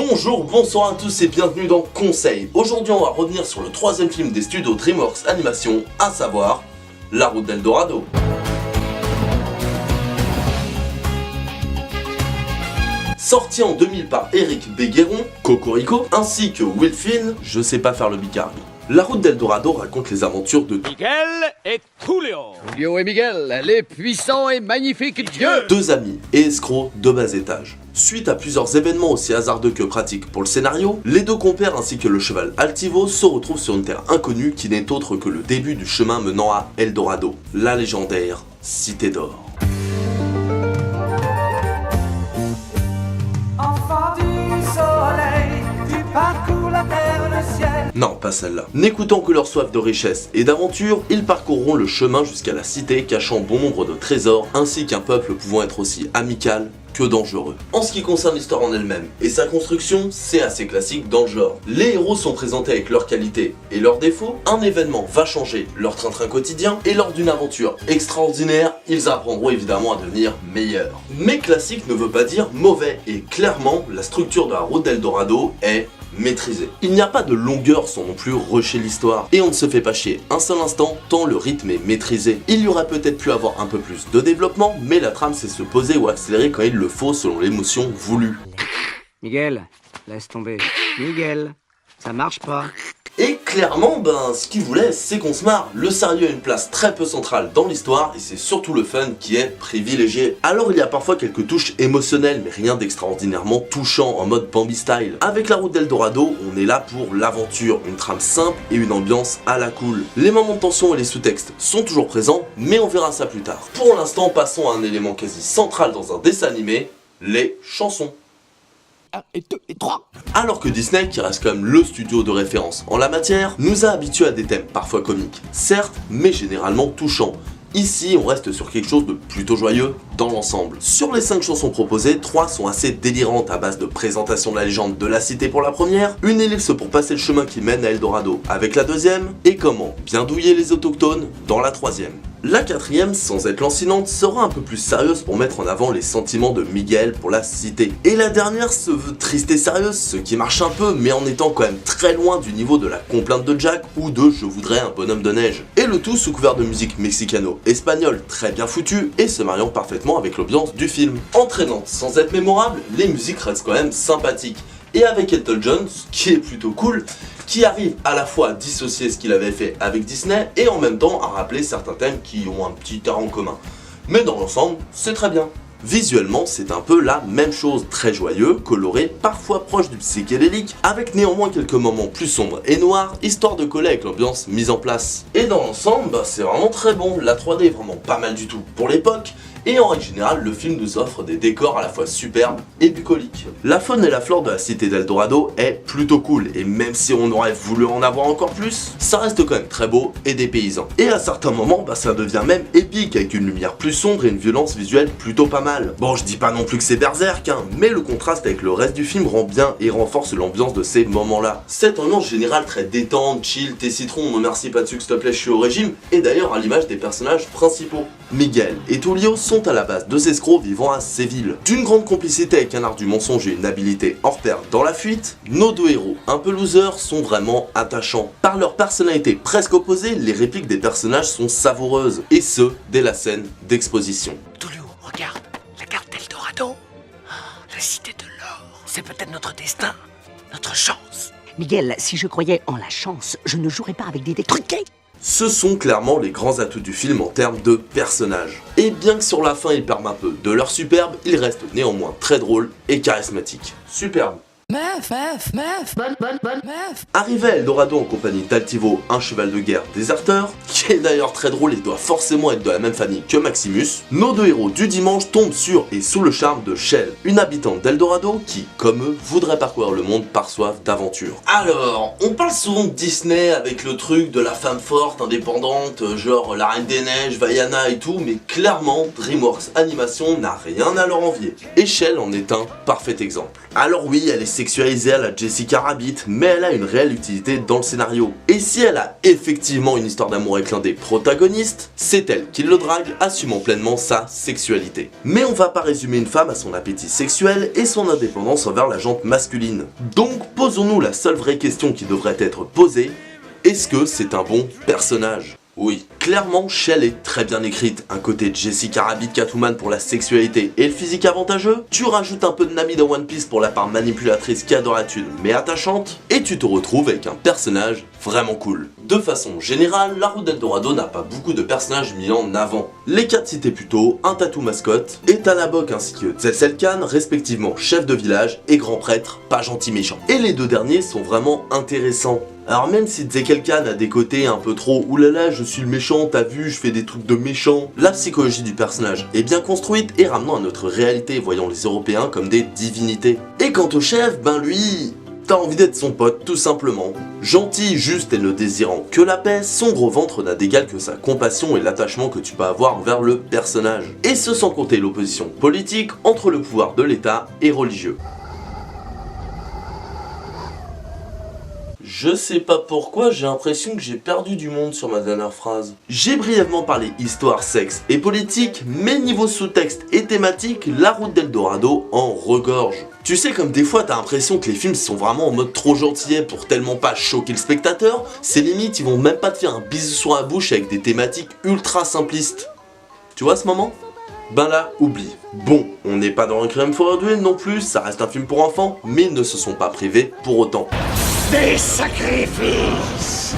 Bonjour, bonsoir à tous et bienvenue dans Conseil. Aujourd'hui on va revenir sur le troisième film des studios DreamWorks Animation, à savoir La Route d'Eldorado. Sorti en 2000 par Eric Bégueron, Cocorico, ainsi que Will Finn, je sais pas faire le bicargue. La Route d'Eldorado raconte les aventures de Miguel et Julio. Julio et Miguel, les puissants et magnifiques dieux. deux amis et escrocs de bas étage. Suite à plusieurs événements aussi hasardeux que pratiques pour le scénario, les deux compères ainsi que le cheval Altivo se retrouvent sur une terre inconnue qui n'est autre que le début du chemin menant à Eldorado, la légendaire Cité d'Or. Enfant du soleil, tu parcours la terre, le ciel. Non, pas celle-là. N'écoutant que leur soif de richesse et d'aventure, ils parcourront le chemin jusqu'à la cité cachant bon nombre de trésors, ainsi qu'un peuple pouvant être aussi amical que dangereux. En ce qui concerne l'histoire en elle-même et sa construction, c'est assez classique dans le genre. Les héros sont présentés avec leurs qualités et leurs défauts, un événement va changer leur train-train quotidien et lors d'une aventure extraordinaire, ils apprendront évidemment à devenir meilleurs. Mais classique ne veut pas dire mauvais et clairement, la structure de la route d'Eldorado est maîtrisé. Il n'y a pas de longueur sans non plus rusher l'histoire, et on ne se fait pas chier un seul instant tant le rythme est maîtrisé. Il y aurait peut-être pu avoir un peu plus de développement, mais la trame sait se poser ou accélérer quand il le faut selon l'émotion voulue. Miguel, laisse tomber. Miguel, ça marche pas. Et clairement, ce qu'il voulait, c'est qu'on se marre. Le sérieux a une place très peu centrale dans l'histoire et c'est surtout le fun qui est privilégié. Alors il y a parfois quelques touches émotionnelles, mais rien d'extraordinairement touchant en mode Bambi style. Avec La Route d'Eldorado, on est là pour l'aventure, une trame simple et une ambiance à la cool. Les moments de tension et les sous-textes sont toujours présents, mais on verra ça plus tard. Pour l'instant, passons à un élément quasi central dans un dessin animé, les chansons. 1 et 2 et 3. Alors que Disney, qui reste quand même le studio de référence en la matière, nous a habitués à des thèmes parfois comiques, certes, mais généralement touchants. Ici, on reste sur quelque chose de plutôt joyeux dans l'ensemble. Sur les 5 chansons proposées, 3 sont assez délirantes à base de présentation de la légende de la cité pour la première, une ellipse pour passer le chemin qui mène à Eldorado avec la deuxième, et comment bien douiller les autochtones dans la troisième. La quatrième, sans être lancinante, sera un peu plus sérieuse pour mettre en avant les sentiments de Miguel pour la cité. Et la dernière se veut triste et sérieuse, ce qui marche un peu, mais en étant quand même très loin du niveau de la complainte de Jack ou de Je voudrais un bonhomme de neige. Et le tout sous couvert de musique mexicano-espagnole très bien foutue et se mariant parfaitement avec l'ambiance du film. Entraînante sans être mémorable, les musiques restent quand même sympathiques. Et avec Elton John, qui est plutôt cool, qui arrive à la fois à dissocier ce qu'il avait fait avec Disney et en même temps à rappeler certains thèmes qui ont un petit air en commun. Mais dans l'ensemble, c'est très bien. Visuellement, c'est un peu la même chose, très joyeux, coloré, parfois proche du psychédélique, avec néanmoins quelques moments plus sombres et noirs, histoire de coller avec l'ambiance mise en place. Et dans l'ensemble, c'est vraiment très bon, la 3D est vraiment pas mal du tout pour l'époque, et en règle générale, le film nous offre des décors à la fois superbes et bucoliques. La faune et la flore de la cité d'Eldorado est plutôt cool, et même si on aurait voulu en avoir encore plus, ça reste quand même très beau et dépaysant. Et à certains moments, ça devient même épique, avec une lumière plus sombre et une violence visuelle plutôt pas mal. Bon, je dis pas non plus que c'est berserk, mais le contraste avec le reste du film rend bien et renforce l'ambiance de ces moments-là. Cette ambiance générale très détente, chill, thé citron, non merci pas de sucre s'il te plaît, je suis au régime, et d'ailleurs à l'image des personnages principaux. Miguel et Julio sont à la base deux escrocs vivant à Séville. D'une grande complicité avec un art du mensonge et une habileté hors pair dans la fuite, nos deux héros, un peu losers, sont vraiment attachants. Par leur personnalité presque opposée, les répliques des personnages sont savoureuses, et ce, dès la scène d'exposition. Julio, regarde, la carte d'Eldorado. La cité de l'or. C'est peut-être notre destin, notre chance. Miguel, si je croyais en la chance, je ne jouerais pas avec des dés truqués. Ce sont clairement les grands atouts du film en termes de personnages. Et bien que sur la fin ils perdent un peu de leur superbe, ils restent néanmoins très drôles et charismatiques. Superbe. Meuf, bonne meuf. Arrivé à Eldorado en compagnie d'Altivo, un cheval de guerre déserteur, qui est d'ailleurs très drôle et doit forcément être de la même famille que Maximus, nos deux héros du dimanche tombent sur et sous le charme de Shell, une habitante d'Eldorado qui, comme eux, voudrait parcourir le monde par soif d'aventure. Alors, on parle souvent de Disney avec le truc de la femme forte, indépendante, genre la Reine des Neiges, Vaiana et tout, mais clairement, DreamWorks Animation n'a rien à leur envier. Et Shell en est un parfait exemple. Alors oui, elle est sexualisée à la Jessica Rabbit, mais elle a une réelle utilité dans le scénario. Et si elle a effectivement une histoire d'amour avec l'un des protagonistes, c'est elle qui le drague, assumant pleinement sa sexualité. Mais on va pas résumer une femme à son appétit sexuel et son indépendance envers la jante masculine. Donc posons-nous la seule vraie question qui devrait être posée, est-ce que c'est un bon personnage ? Oui, clairement, Shell est très bien écrite. Un côté Jessica Rabbit Catwoman pour la sexualité et le physique avantageux, tu rajoutes un peu de Nami dans One Piece pour la part manipulatrice qui adore la thune mais attachante, et tu te retrouves avec un personnage vraiment cool. De façon générale, la route d'Eldorado n'a pas beaucoup de personnages mis en avant. Les 4 cités plus tôt, un tatou mascotte, et Tanabok ainsi que Tselselkan, respectivement chef de village et grand prêtre, pas gentil méchant. Et les 2 derniers sont vraiment intéressants. Alors même si Tselselkan a des côtés un peu trop « oulala je suis le méchant, t'as vu, je fais des trucs de méchant », la psychologie du personnage est bien construite et ramenant à notre réalité, voyant les Européens comme des divinités. Et quant au chef, ben lui... t'as envie d'être son pote, tout simplement. Gentil, juste et ne désirant que la paix, son gros ventre n'a d'égal que sa compassion et l'attachement que tu peux avoir envers le personnage. Et ce sans compter l'opposition politique entre le pouvoir de l'État et religieux. Je sais pas pourquoi, j'ai l'impression que j'ai perdu du monde sur ma dernière phrase. J'ai brièvement parlé histoire, sexe et politique, mais niveau sous-texte et thématique, la route d'Eldorado en regorge. Tu sais, comme des fois t'as l'impression que les films sont vraiment en mode trop gentillet pour tellement pas choquer le spectateur, c'est limite ils vont même pas te faire un bisou sur la bouche avec des thématiques ultra simplistes. Tu vois ce moment ? Ben là, oublie. Bon, on n'est pas dans un crime for Adults non plus, ça reste un film pour enfants, mais ils ne se sont pas privés pour autant. Des sacrifices.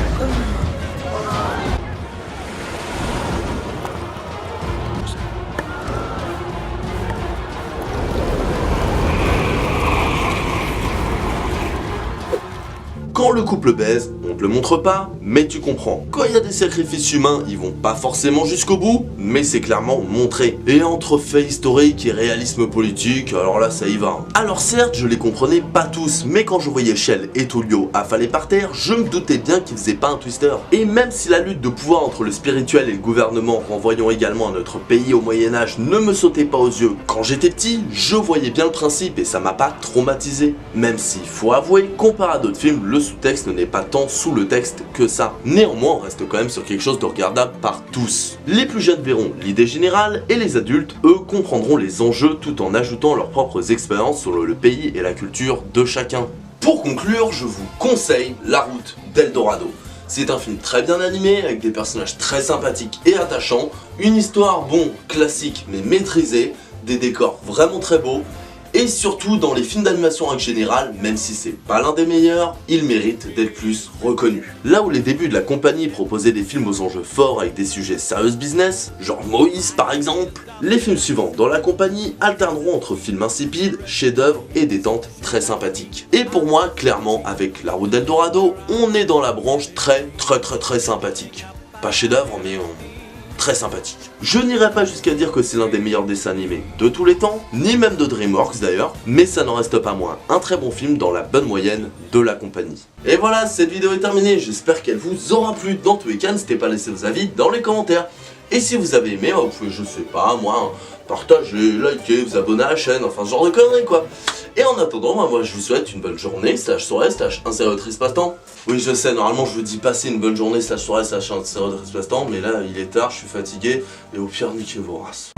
Quand le couple baise, on te le montre pas, mais tu comprends. Quand il y a des sacrifices humains, ils vont pas forcément jusqu'au bout, mais c'est clairement montré. Et entre faits historiques et réalisme politique, alors là ça y va. Alors certes, je les comprenais pas tous, mais quand je voyais Shell et Tullio affalés par terre, je me doutais bien qu'ils faisaient pas un twister. Et même si la lutte de pouvoir entre le spirituel et le gouvernement, renvoyant également à notre pays au Moyen-Âge, ne me sautait pas aux yeux quand j'étais petit, je voyais bien le principe et ça m'a pas traumatisé. Même si, faut avouer, comparé à d'autres films, le sous-texte n'est pas tant sous le texte que ça. Néanmoins, on reste quand même sur quelque chose de regardable par tous. Les plus jeunes verront l'idée générale et les adultes, eux, comprendront les enjeux tout en ajoutant leurs propres expériences sur le pays et la culture de chacun. Pour conclure, je vous conseille La route d'Eldorado. C'est un film très bien animé, avec des personnages très sympathiques et attachants, une histoire, bon, classique mais maîtrisée, des décors vraiment très beaux, et surtout dans les films d'animation en général, même si c'est pas l'un des meilleurs, il mérite d'être plus reconnu. Là où les débuts de la compagnie proposaient des films aux enjeux forts avec des sujets sérieux business, genre Moïse par exemple, les films suivants dans la compagnie alterneront entre films insipides, chefs-d'œuvre et détentes très sympathiques. Et pour moi, clairement, avec La route d'Eldorado, on est dans la branche très sympathique. Pas chef-d'œuvre, mais très sympathique. Je n'irai pas jusqu'à dire que c'est l'un des meilleurs dessins animés de tous les temps, ni même de DreamWorks d'ailleurs, mais ça n'en reste pas moins un très bon film dans la bonne moyenne de la compagnie. Et voilà, cette vidéo est terminée, j'espère qu'elle vous aura plu. Dans tous les cas, n'hésitez pas à laisser vos avis dans les commentaires. Et si vous avez aimé, vous pouvez, je sais pas, moi, partager, liker, vous abonner à la chaîne, enfin ce genre de conneries quoi. Et en attendant, moi je vous souhaite une bonne journée, /soirée, /un sérieux triste passe-temps. Oui je sais, normalement je vous dis passer une bonne journée, /soirée, /un sérieux triste passe-temps, mais là il est tard, je suis fatigué, et au pire niquez vos races.